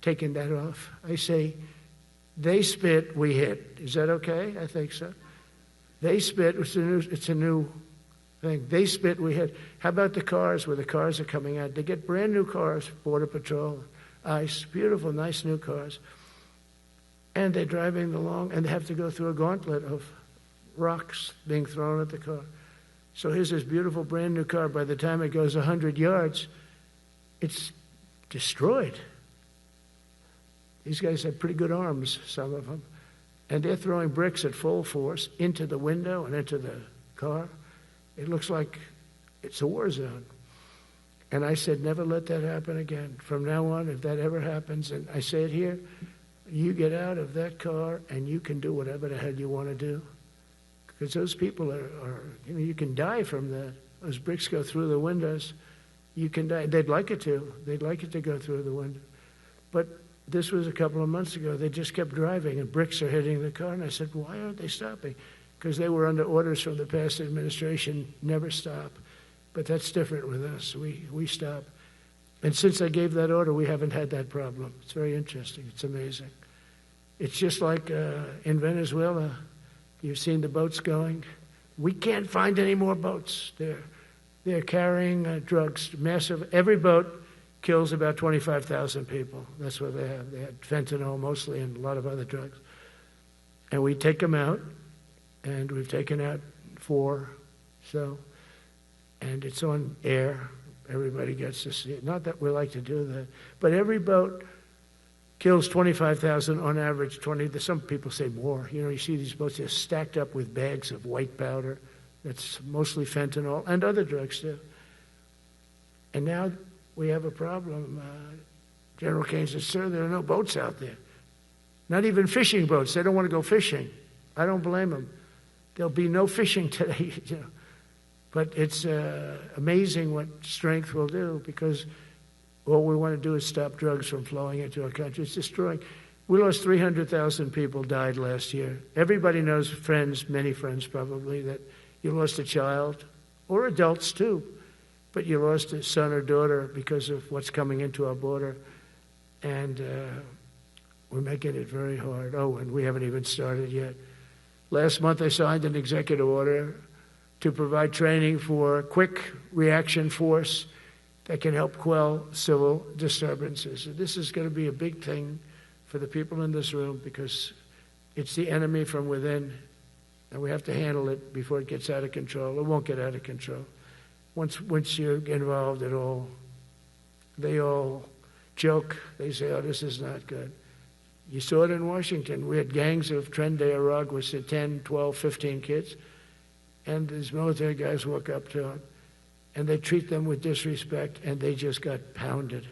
Speaker 1: taken that off. I say, they spit, we hit. Is that okay? I think so. They spit, it's a new thing. They spit, we hit. How about the cars where the cars are coming out? They get brand new cars, Border Patrol, ICE, beautiful, nice new cars. And they're driving along and they have to go through a gauntlet of rocks being thrown at the car. So here's this beautiful brand new car. By the time it goes 100 yards, it's destroyed. These guys have pretty good arms, some of them. And they're throwing bricks at full force into the window and into the car. It looks like it's a war zone. And I said, never let that happen again. From now on, if that ever happens, and I say it here, you get out of that car and you can do whatever the hell you want to do. Because those people are you can die from that. Those bricks go through the windows. You can die. They'd like it to. They'd like it to go through the window. But this was a couple of months ago. They just kept driving, and bricks are hitting the car. And I said, why aren't they stopping? Because they were under orders from the past administration, never stop. But that's different with us. We stop. And since I gave that order, we haven't had that problem. It's very interesting. It's amazing. It's just like in Venezuela. You've seen the boats going. We can't find any more boats. They're carrying drugs, massive. Every boat kills about 25,000 people. That's what they have. They had fentanyl mostly and a lot of other drugs. And we take them out, and we've taken out 4. And it's on air. Everybody gets to see it. Not that we like to do that, but every boat kills 25,000 on average. 20. Some people say more. You see these boats just stacked up with bags of white powder. That's mostly fentanyl and other drugs too. And now we have a problem. General Kane says, sir, there are no boats out there. Not even fishing boats. They don't want to go fishing. I don't blame them. There'll be no fishing today. But it's amazing what strength will do, because all we want to do is stop drugs from flowing into our country. It's destroying. We lost 300,000 people died last year. Everybody knows friends, many friends probably, that you lost a child, or adults too, but you lost a son or daughter because of what's coming into our border. And we're making it very hard. Oh, and we haven't even started yet. Last month I signed an executive order to provide training for quick reaction force that can help quell civil disturbances. And this is going to be a big thing for the people in this room, because it's the enemy from within, and we have to handle it before it gets out of control. It won't get out of control. Once you're involved at all, they all joke. They say, oh, this is not good. You saw it in Washington. We had gangs of Tren de Aragua with 10, 12, 15 kids. And these military guys walk up to them, and they treat them with disrespect, and they just got pounded.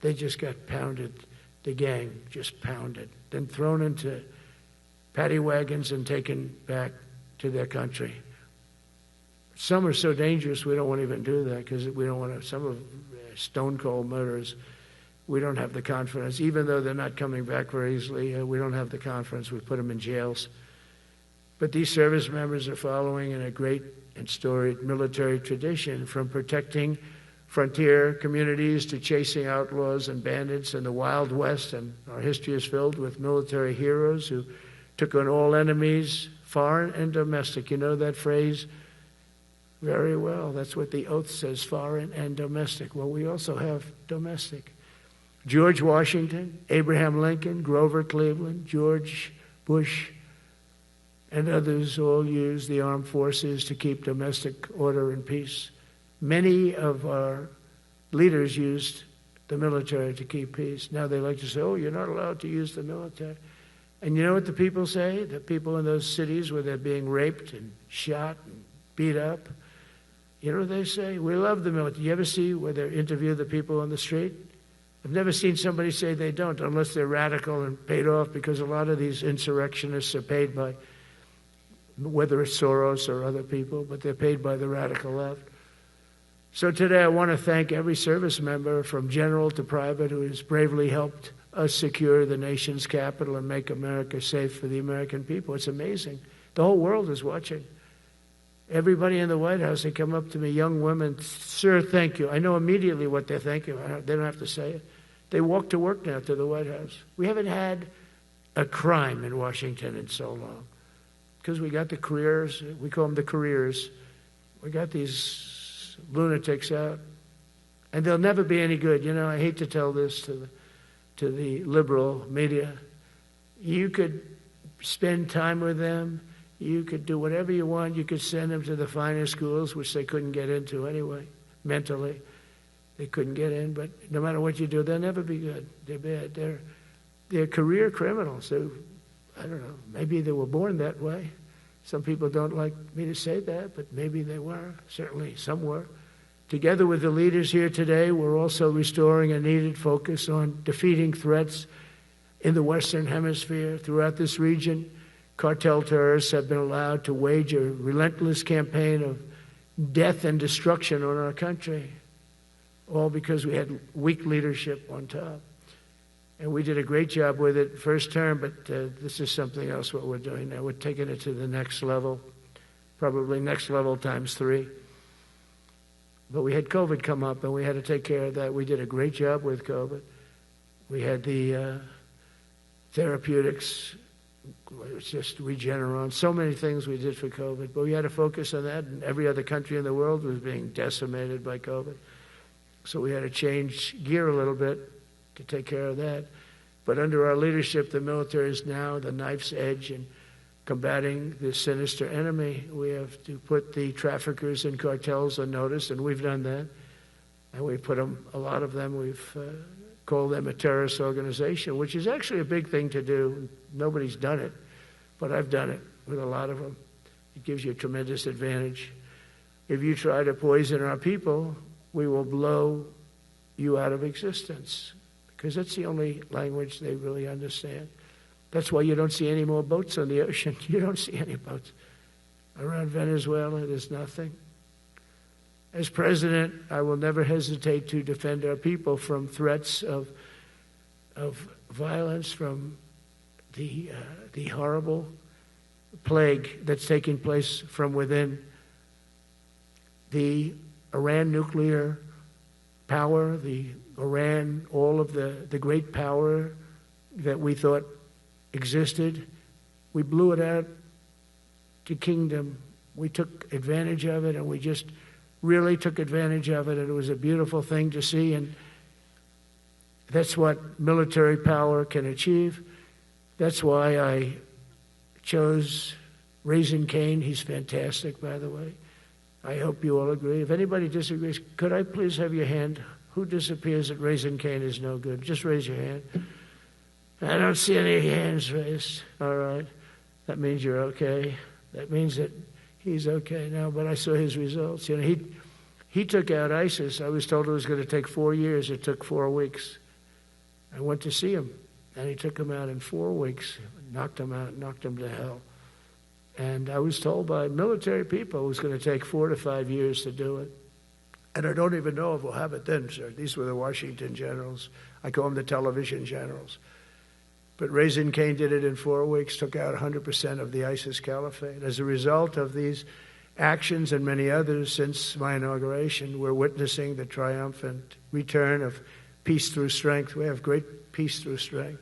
Speaker 1: They just got pounded. The gang just pounded. Then thrown into paddy wagons and taken back to their country. Some are so dangerous we don't want to even do that, because we don't want to. Some of stone cold murderers, we don't have the confidence. Even though they're not coming back very easily, we don't have the confidence. We put them in jails. But these service members are following in a great and storied military tradition, from protecting frontier communities to chasing outlaws and bandits in the Wild West. And our history is filled with military heroes who took on all enemies, foreign and domestic. You know that phrase very well. That's what the oath says, foreign and domestic. Well, we also have domestic. George Washington, Abraham Lincoln, Grover Cleveland, George Bush, and others all used the armed forces to keep domestic order and peace. Many of our leaders used the military to keep peace. Now they like to say, oh, you're not allowed to use the military. And you know what the people say? The people in those cities where they're being raped and shot and beat up, you know what they say? We love the military. You ever see where they interview the people on the street? I've never seen somebody say they don't, unless they're radical and paid off, because a lot of these insurrectionists are paid by, whether it's Soros or other people, but they're paid by the radical left. So today I want to thank every service member from general to private who has bravely helped us secure the nation's capital and make America safe for the American people. It's amazing. The whole world is watching. Everybody in the White House, they come up to me, young women, sir, thank you. I know immediately what they thank you. They don't have to say it. They walk to work now to the White House. We haven't had a crime in Washington in so long because we got the careers. We call them the careers. We got these lunatics out, and they'll never be any good. You know, I hate to tell this to the liberal media. You could spend time with them. You could do whatever you want. You could send them to the finest schools, which they couldn't get into anyway, mentally. They couldn't get in, but no matter what you do, they'll never be good. They're bad. They're career criminals. I don't know, maybe they were born that way. Some people don't like me to say that, but maybe they were. Certainly some were. Together with the leaders here today, we're also restoring a needed focus on defeating threats in the Western Hemisphere. Throughout this region, cartel terrorists have been allowed to wage a relentless campaign of death and destruction on our country, all because we had weak leadership on top. And we did a great job with it first term, but this is something else what we're doing now. We're taking it to the next level, probably next level times 3. But we had COVID come up, and we had to take care of that. We did a great job with COVID. We had the therapeutics. It was just Regeneron. So many things we did for COVID. But we had to focus on that, and every other country in the world was being decimated by COVID. So we had to change gear a little bit to take care of that. But under our leadership, the military is now the knife's edge in combating this sinister enemy. We have to put the traffickers and cartels on notice, and we've done that. And we've put them, a lot of them, we've called them a terrorist organization, which is actually a big thing to do. Nobody's done it, but I've done it with a lot of them. It gives you a tremendous advantage. If you try to poison our people, we will blow you out of existence, because that's the only language they really understand. That's why you don't see any more boats on the ocean. You don't see any boats. Around Venezuela, there's nothing. As president, I will never hesitate to defend our people from threats of violence, from the horrible plague that's taking place from within. The Iran nuclear power, the Iran, all of the great power that we thought existed, we blew it out to kingdom. We took advantage of it, and we just really took advantage of it, and it was a beautiful thing to see, and that's what military power can achieve. That's why I chose Raising Cane. He's fantastic, by the way. I hope you all agree. If anybody disagrees, could I please have your hand? Who disappears that Raising Cane is no good? Just raise your hand. I don't see any hands raised. All right. That means you're okay. That means that he's okay now, but I saw his results. You know, he took out ISIS. I was told it was going to take 4 years. It took 4 weeks. I went to see him, and he took him out in 4 weeks, knocked him out, knocked him to hell. And I was told by military people it was going to take 4 to 5 years to do it. And I don't even know if we'll have it then, sir. These were the Washington generals. I call them the television generals. But Raising Cane did it in 4 weeks, took out 100% of the ISIS caliphate. As a result of these actions and many others since my inauguration, we're witnessing the triumphant return of peace through strength. We have great peace through strength.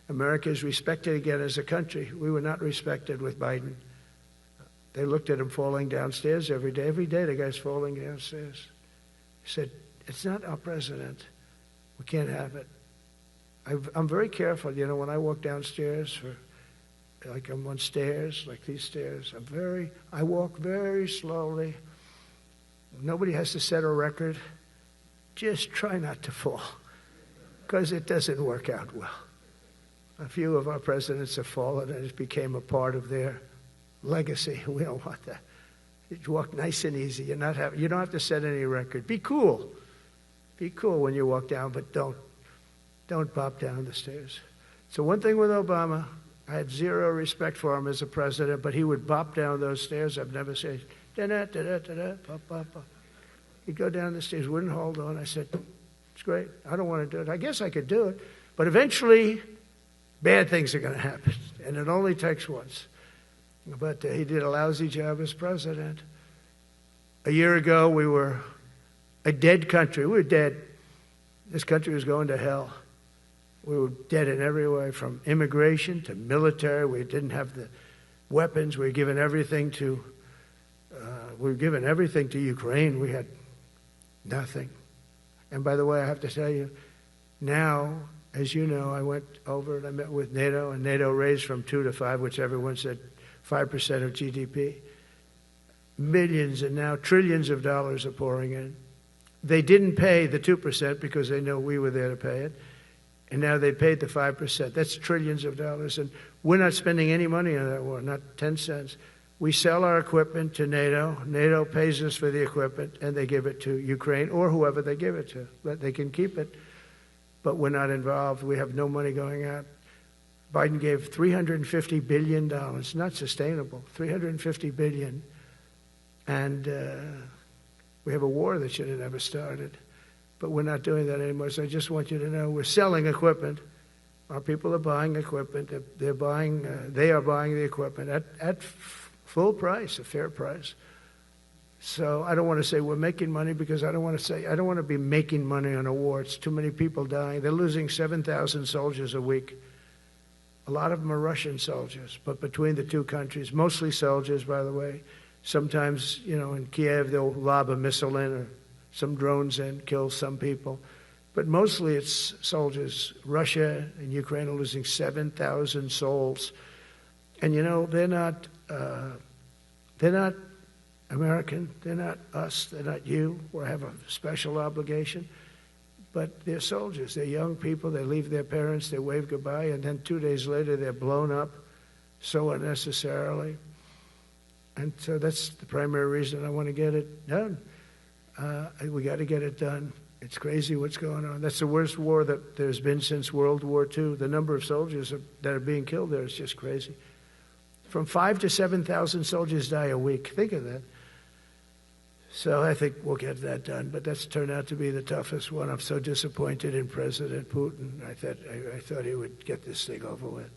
Speaker 1: America is respected again as a country. We were not respected with Biden. They looked at him falling downstairs every day. Every day the guy's falling downstairs. He said, it's not our president. We can't have it. I'm very careful, when I walk downstairs like I'm on stairs, like these stairs. I walk very slowly. Nobody has to set a record. Just try not to fall, because it doesn't work out well. A few of our presidents have fallen, and it became a part of their legacy. We don't want that. You walk nice and easy. You don't have to set any record. Be cool. Be cool when you walk down, but don't pop down the stairs. So one thing with Obama, I had zero respect for him as a president, but he would bop down those stairs. I've never said, da-da-da-da-da-da, pop, pop, pop. He'd go down the stairs, wouldn't hold on. I said, it's great. I don't want to do it. I guess I could do it. But eventually, bad things are going to happen, and it only takes once. But he did a lousy job as president. A year ago, we were a dead country. We were dead. This country was going to hell. We were dead in every way, from immigration to military. We didn't have the weapons. We were given everything to Ukraine. We had nothing. And by the way, I have to tell you, now, as you know, I went over and I met with NATO, and NATO raised from 2 to 5, which everyone said 5% of GDP. Millions and now trillions of dollars are pouring in. They didn't pay the 2% because they know we were there to pay it. And now they paid the 5%. That's trillions of dollars. And we're not spending any money on that war, not 10 cents. We sell our equipment to NATO. NATO pays us for the equipment, and they give it to Ukraine or whoever they give it to. But they can keep it, but we're not involved. We have no money going out. Biden gave $350 billion. Not sustainable. $350 billion. And we have a war that should have never started. But we're not doing that anymore. So I just want you to know we're selling equipment. Our people are buying equipment. They are buying the equipment at full price, a fair price. So I don't want to say we're making money, because I don't want to be making money on a war. It's too many people dying. They're losing 7,000 soldiers a week. A lot of them are Russian soldiers, but between the two countries, mostly soldiers, by the way. Sometimes, in Kiev, they'll lob a missile in, or some drones in, kill some people. But mostly it's soldiers. Russia and Ukraine are losing 7,000 souls. And they're not American. They're not us. They're not you. We have a special obligation. But they're soldiers. They're young people. They leave their parents. They wave goodbye. And then 2 days later, they're blown up so unnecessarily. And so that's the primary reason I want to get it done. We got to get it done. It's crazy what's going on. That's the worst war that there's been since World War II. The number of soldiers that are being killed there is just crazy. From 5,000 to 7,000 soldiers die a week. Think of that. So I think we'll get that done. But that's turned out to be the toughest one. I'm so disappointed in President Putin. I thought he would get this thing over with.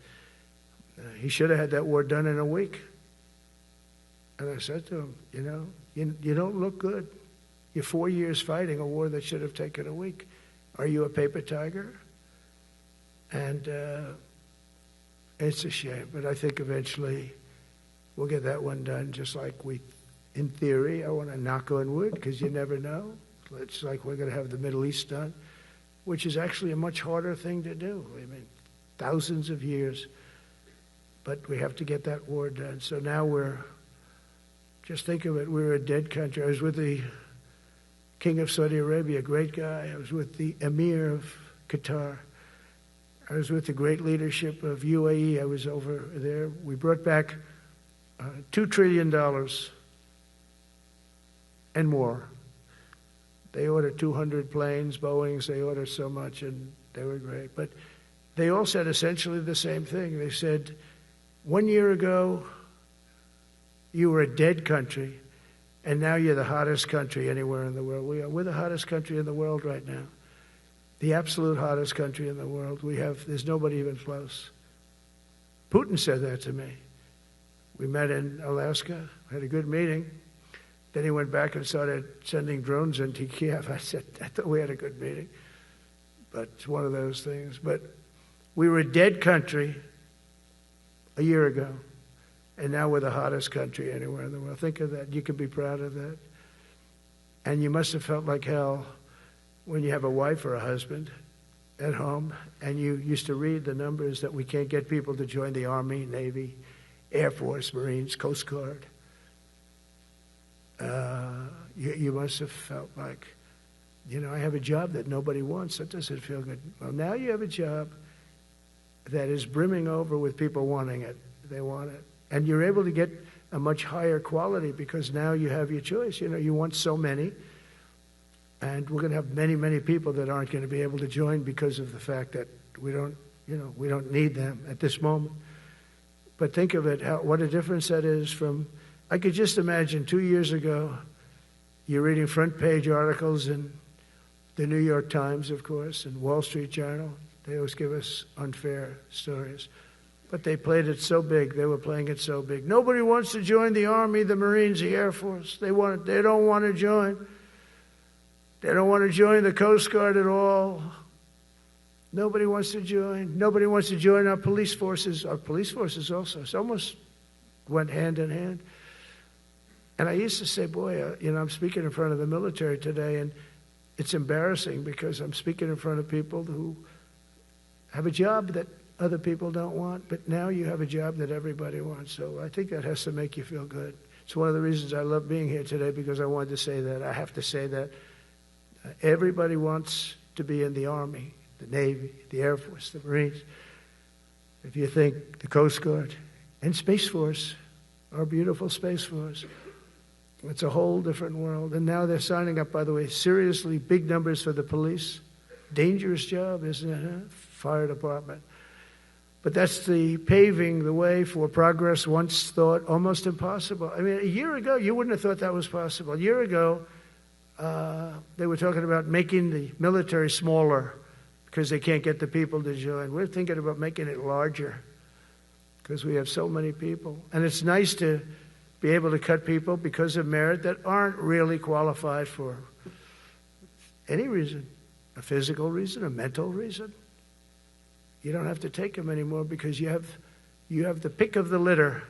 Speaker 1: He should have had that war done in a week. And I said to him, you don't look good. You're 4 years fighting a war that should have taken a week. Are you a paper tiger? And it's a shame, but I think eventually we'll get that one done, just like in theory, I want to knock on wood, because you never know. It's like we're going to have the Middle East done, which is actually a much harder thing to do. I mean, thousands of years. But we have to get that war done. So now just think of it, we're a dead country. I was with the King of Saudi Arabia, a great guy. I was with the Emir of Qatar. I was with the great leadership of UAE. I was over there. We brought back $2 trillion and more. They ordered 200 planes, Boeings. They ordered so much, and they were great. But they all said essentially the same thing. They said, 1 year ago, you were a dead country, and now you're the hottest country anywhere in the world. We're the hottest country in the world right now. The absolute hottest country in the world. There's nobody even close. Putin said that to me. We met in Alaska, had a good meeting. Then he went back and started sending drones into Kiev. I said, I thought we had a good meeting. But it's one of those things. But we were a dead country a year ago, and now we're the hottest country anywhere in the world. Think of that. You can be proud of that. And you must have felt like hell when you have a wife or a husband at home, and you used to read the numbers that we can't get people to join the Army, Navy, Air Force, Marines, Coast Guard. You must have felt like, I have a job that nobody wants. That doesn't feel good. Well, now you have a job that is brimming over with people wanting it. They want it. And you're able to get a much higher quality because now you have your choice. You want so many. And we're going to have many, many people that aren't going to be able to join because of the fact that we don't need them at this moment. But think of it, what a difference that is from, I could just imagine 2 years ago, you're reading front page articles in the New York Times, of course, and Wall Street Journal. They always give us unfair stories. But they played it so big. They were playing it so big. Nobody wants to join the Army, the Marines, the Air Force. They don't want to join. They don't want to join the Coast Guard at all. Nobody wants to join. Nobody wants to join our police forces. Our police forces also. It almost went hand in hand. And I used to say, boy, I'm speaking in front of the military today, and it's embarrassing because I'm speaking in front of people who have a job that other people don't want, but now you have a job that everybody wants. So I think that has to make you feel good. It's one of the reasons I love being here today, because I wanted to say that. I have to say that. Everybody wants to be in the Army, the Navy, the Air Force, the Marines. If you think the Coast Guard and Space Force, our beautiful Space Force, it's a whole different world. And now they're signing up, by the way, seriously big numbers for the police. Dangerous job, isn't it? Huh? Fire department. But that's the paving the way for progress once thought almost impossible. I mean, a year ago, you wouldn't have thought that was possible. A year ago, they were talking about making the military smaller because they can't get the people to join. We're thinking about making it larger because we have so many people. And it's nice to be able to cut people because of merit that aren't really qualified for any reason, a physical reason, a mental reason. You don't have to take them anymore because you have the pick of the litter.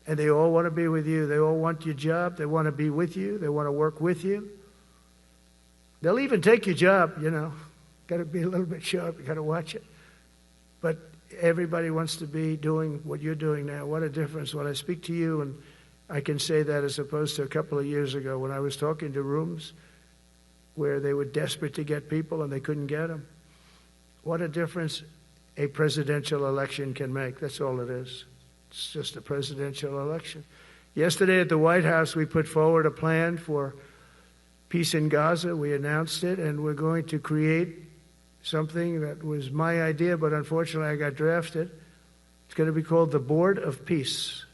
Speaker 1: And they all want to be with you. They all want your job. They want to be with you. They want to work with you. They'll even take your job, Got to be a little bit sharp. You got to watch it. But everybody wants to be doing what you're doing now. What a difference. When I speak to you, and I can say that as opposed to a couple of years ago when I was talking to rooms where they were desperate to get people and they couldn't get them. What a difference a presidential election can make. That's all it is. It's just a presidential election. Yesterday at the White House, we put forward a plan for peace in Gaza. We announced it, and we're going to create something that was my idea, but unfortunately I got drafted. It's going to be called the Board of Peace,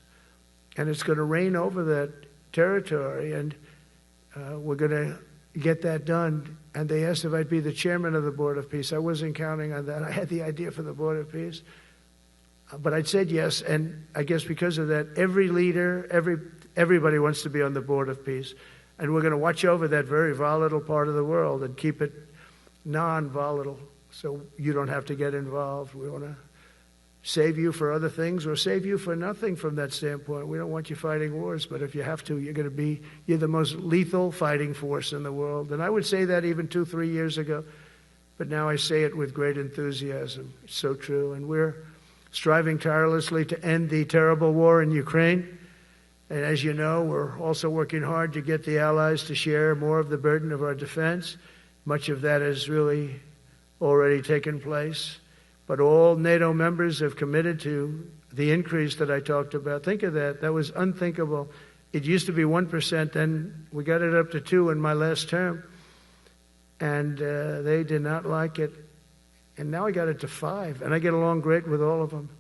Speaker 1: and it's going to reign over that territory, and we're going to get that done. And they asked if I'd be the chairman of the Board of Peace. I wasn't counting on that. I had the idea for the Board of Peace. But I said yes, and I guess because of that, every leader, everybody wants to be on the Board of Peace. And we're going to watch over that very volatile part of the world and keep it non-volatile so you don't have to get involved. We want to save you for other things or save you for nothing from that standpoint. We don't want you fighting wars, but if you have to, you're the most lethal fighting force in the world. And I would say that even 2-3 years ago, but now I say it with great enthusiasm. It's so true. And we're striving tirelessly to end the terrible war in Ukraine. And as you know, we're also working hard to get the allies to share more of the burden of our defense. Much of that has really already taken place. But all NATO members have committed to the increase that I talked about. Think of that. That was unthinkable. It used to be 1%, then we got it up to 2% in my last term. And they did not like it. And now I got it to 5%, and I get along great with all of them.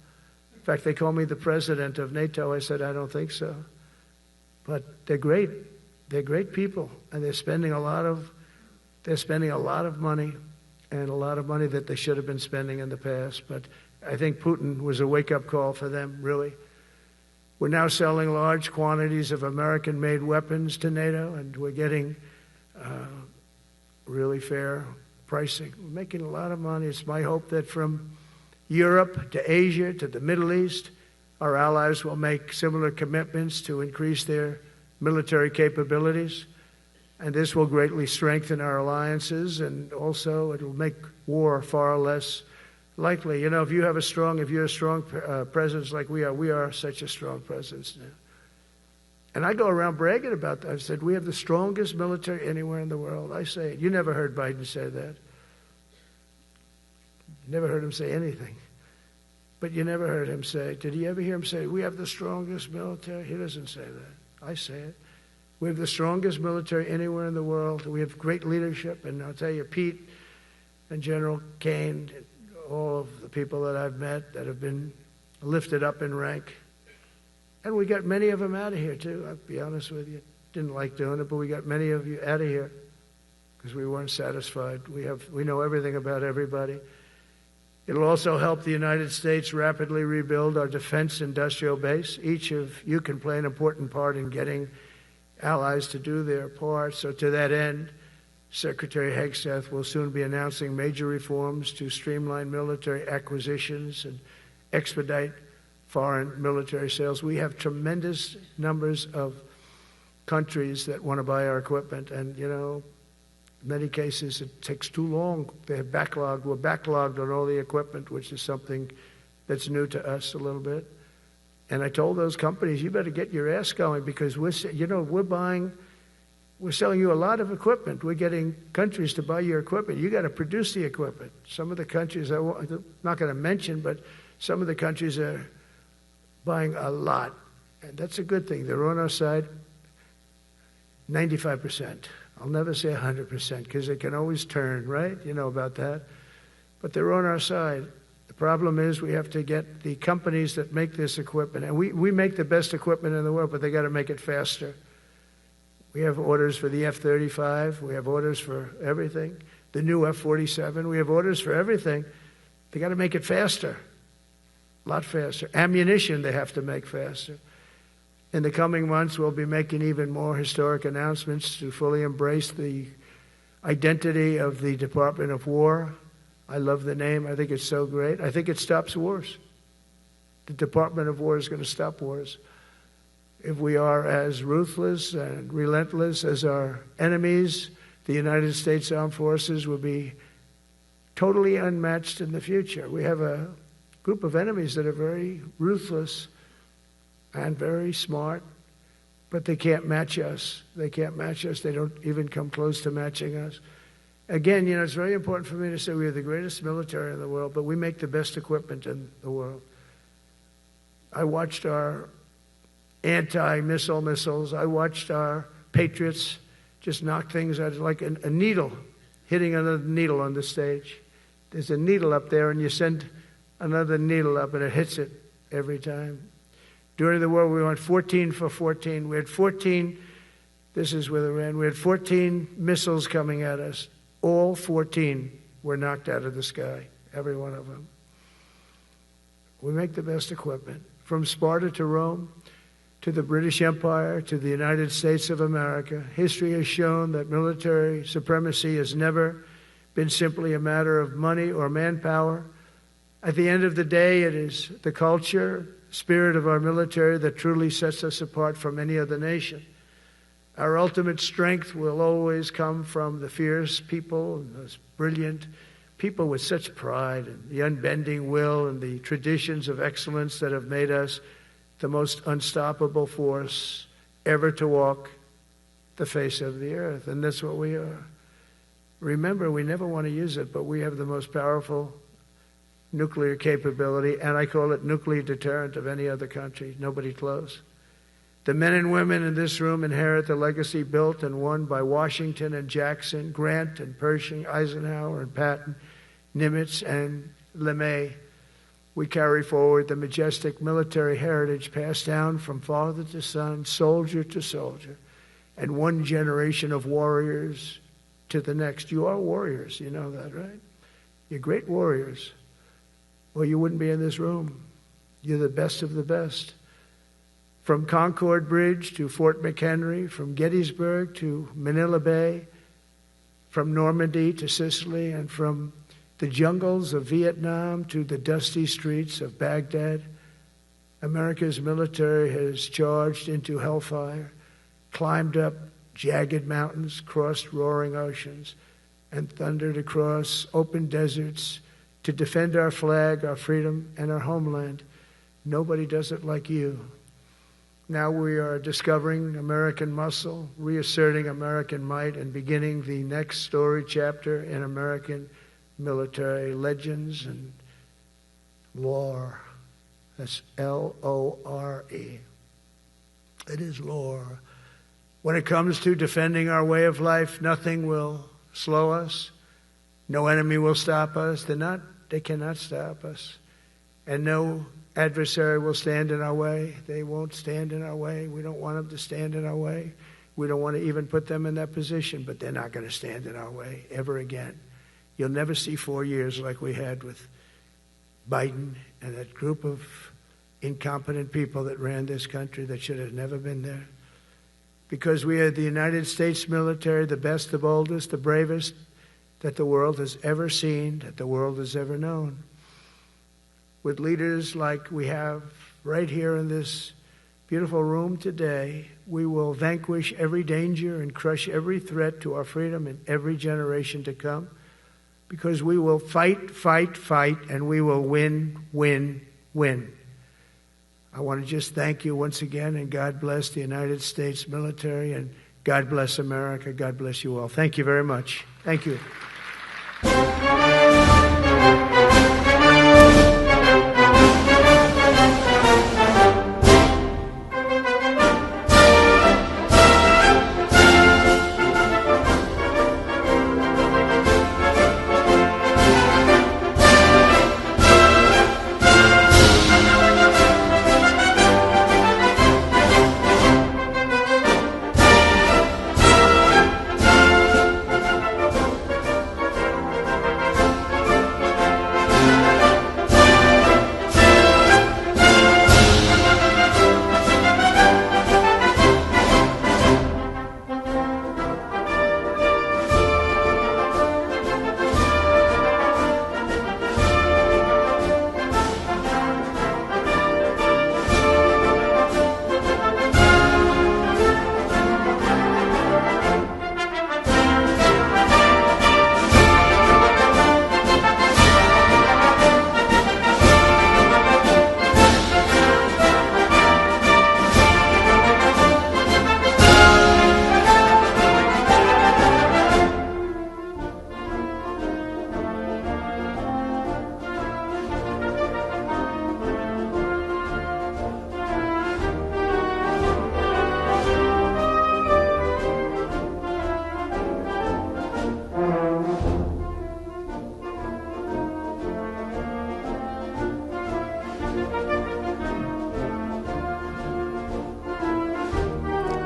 Speaker 1: In fact, they call me the president of NATO. I said, I don't think so. But they're great. They're great people, and they're spending a lot of money, and a lot of money that they should have been spending in the past. But I think Putin was a wake-up call for them, really. We're now selling large quantities of American-made weapons to NATO, and we're getting really fair pricing. We're making a lot of money. It's my hope that from Europe to Asia to the Middle East, our allies will make similar commitments to increase their military capabilities. And this will greatly strengthen our alliances, and also it will make war far less likely. You know, if you're a strong presence like we are such a strong presence now. And I go around bragging about that. I said, we have the strongest military anywhere in the world. I say it. You never heard Biden say that. Never heard him say anything. But you never heard him say, did you ever hear him say, we have the strongest military? He doesn't say that. I say it. We have the strongest military anywhere in the world. We have great leadership. And I'll tell you, Pete and General Kane, all of the people that I've met that have been lifted up in rank. And we got many of them out of here, too. I'll be honest with you. Didn't like doing it, but we got many of you out of here because we weren't satisfied. We know everything about everybody. It'll also help the United States rapidly rebuild our defense industrial base. Each of you can play an important part in getting allies to do their part. So to that end, Secretary Hegseth will soon be announcing major reforms to streamline military acquisitions and expedite foreign military sales. We have tremendous numbers of countries that want to buy our equipment, and, you know, in many cases it takes too long. We're backlogged on all the equipment, which is something that's new to us a little bit. And I told those companies, you better get your ass going, because we're selling you a lot of equipment. We're getting countries to buy your equipment. You got to produce the equipment. Some of the countries, I'm not going to mention, but some of the countries are buying a lot. And that's a good thing. They're on our side 95%. I'll never say 100% because it can always turn, right? You know about that. But they're on our side. The problem is we have to get the companies that make this equipment. And we make the best equipment in the world, but they got to make it faster. We have orders for the F-35. We have orders for everything. The new F-47. We have orders for everything. They got to make it faster. A lot faster. Ammunition they have to make faster. In the coming months, we'll be making even more historic announcements to fully embrace the identity of the Department of War. I love the name. I think it's so great. I think it stops wars. The Department of War is going to stop wars. If we are as ruthless and relentless as our enemies, the United States Armed Forces will be totally unmatched in the future. We have a group of enemies that are very ruthless and very smart, but they can't match us. They can't match us. They don't even come close to matching us. Again, you know, it's very important for me to say we are the greatest military in the world, but we make the best equipment in the world. I watched our anti-missile missiles. I watched our Patriots just knock things out like a needle, hitting another needle on the stage. There's a needle up there, and you send another needle up, and it hits it every time. During the war, we went 14 for 14. We had 14, this is with Iran, we had 14 missiles coming at us. All 14 were knocked out of the sky, every one of them. We make the best equipment. From Sparta to Rome, to the British Empire, to the United States of America, history has shown that military supremacy has never been simply a matter of money or manpower. At the end of the day, it is the culture, spirit of our military that truly sets us apart from any other nation. Our ultimate strength will always come from the fierce people and those brilliant people with such pride and the unbending will and the traditions of excellence that have made us the most unstoppable force ever to walk the face of the earth. And that's what we are. Remember, we never want to use it, but we have the most powerful nuclear capability, and I call it nuclear deterrent of any other country. Nobody close. The men and women in this room inherit the legacy built and won by Washington and Jackson, Grant and Pershing, Eisenhower and Patton, Nimitz and LeMay. We carry forward the majestic military heritage passed down from father to son, soldier to soldier, and one generation of warriors to the next. You are warriors, you know that, right? You're great warriors. or you wouldn't be in this room. You're the best of the best. From Concord Bridge to Fort McHenry, from Gettysburg to Manila Bay, from Normandy to Sicily, and from the jungles of Vietnam to the dusty streets of Baghdad, America's military has charged into hellfire, climbed up jagged mountains, crossed roaring oceans, and thundered across open deserts to defend our flag, our freedom, and our homeland. Nobody does it like you. Now we are discovering American muscle, reasserting American might, and beginning the next story chapter in American military legends and lore. That's L-O-R-E. It is lore. When it comes to defending our way of life, nothing will slow us. No enemy will stop us. They cannot stop us. And no adversary will stand in our way. They won't stand in our way. We don't want them to stand in our way. We don't want to even put them in that position, but they're not going to stand in our way ever again. You'll never see 4 years like we had with Biden and that group of incompetent people that ran this country that should have never been there. Because we are the United States military, the best, the boldest, the bravest that the world has ever seen, that the world has ever known. With leaders like we have right here in this beautiful room today, we will vanquish every danger and crush every threat to our freedom in every generation to come, because we will fight, fight, fight, and we will win, win, win. I want to just thank you once again, and God bless the United States military, and God bless America. God bless you all. Thank you very much. Thank you.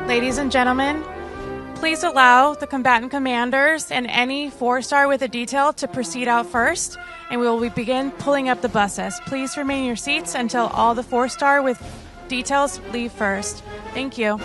Speaker 2: Ladies and gentlemen, please allow the combatant commanders and any 4-star with a detail to proceed out first, and we will begin pulling up the buses. Please remain in your seats until all the 4-star with details leave first. Thank you.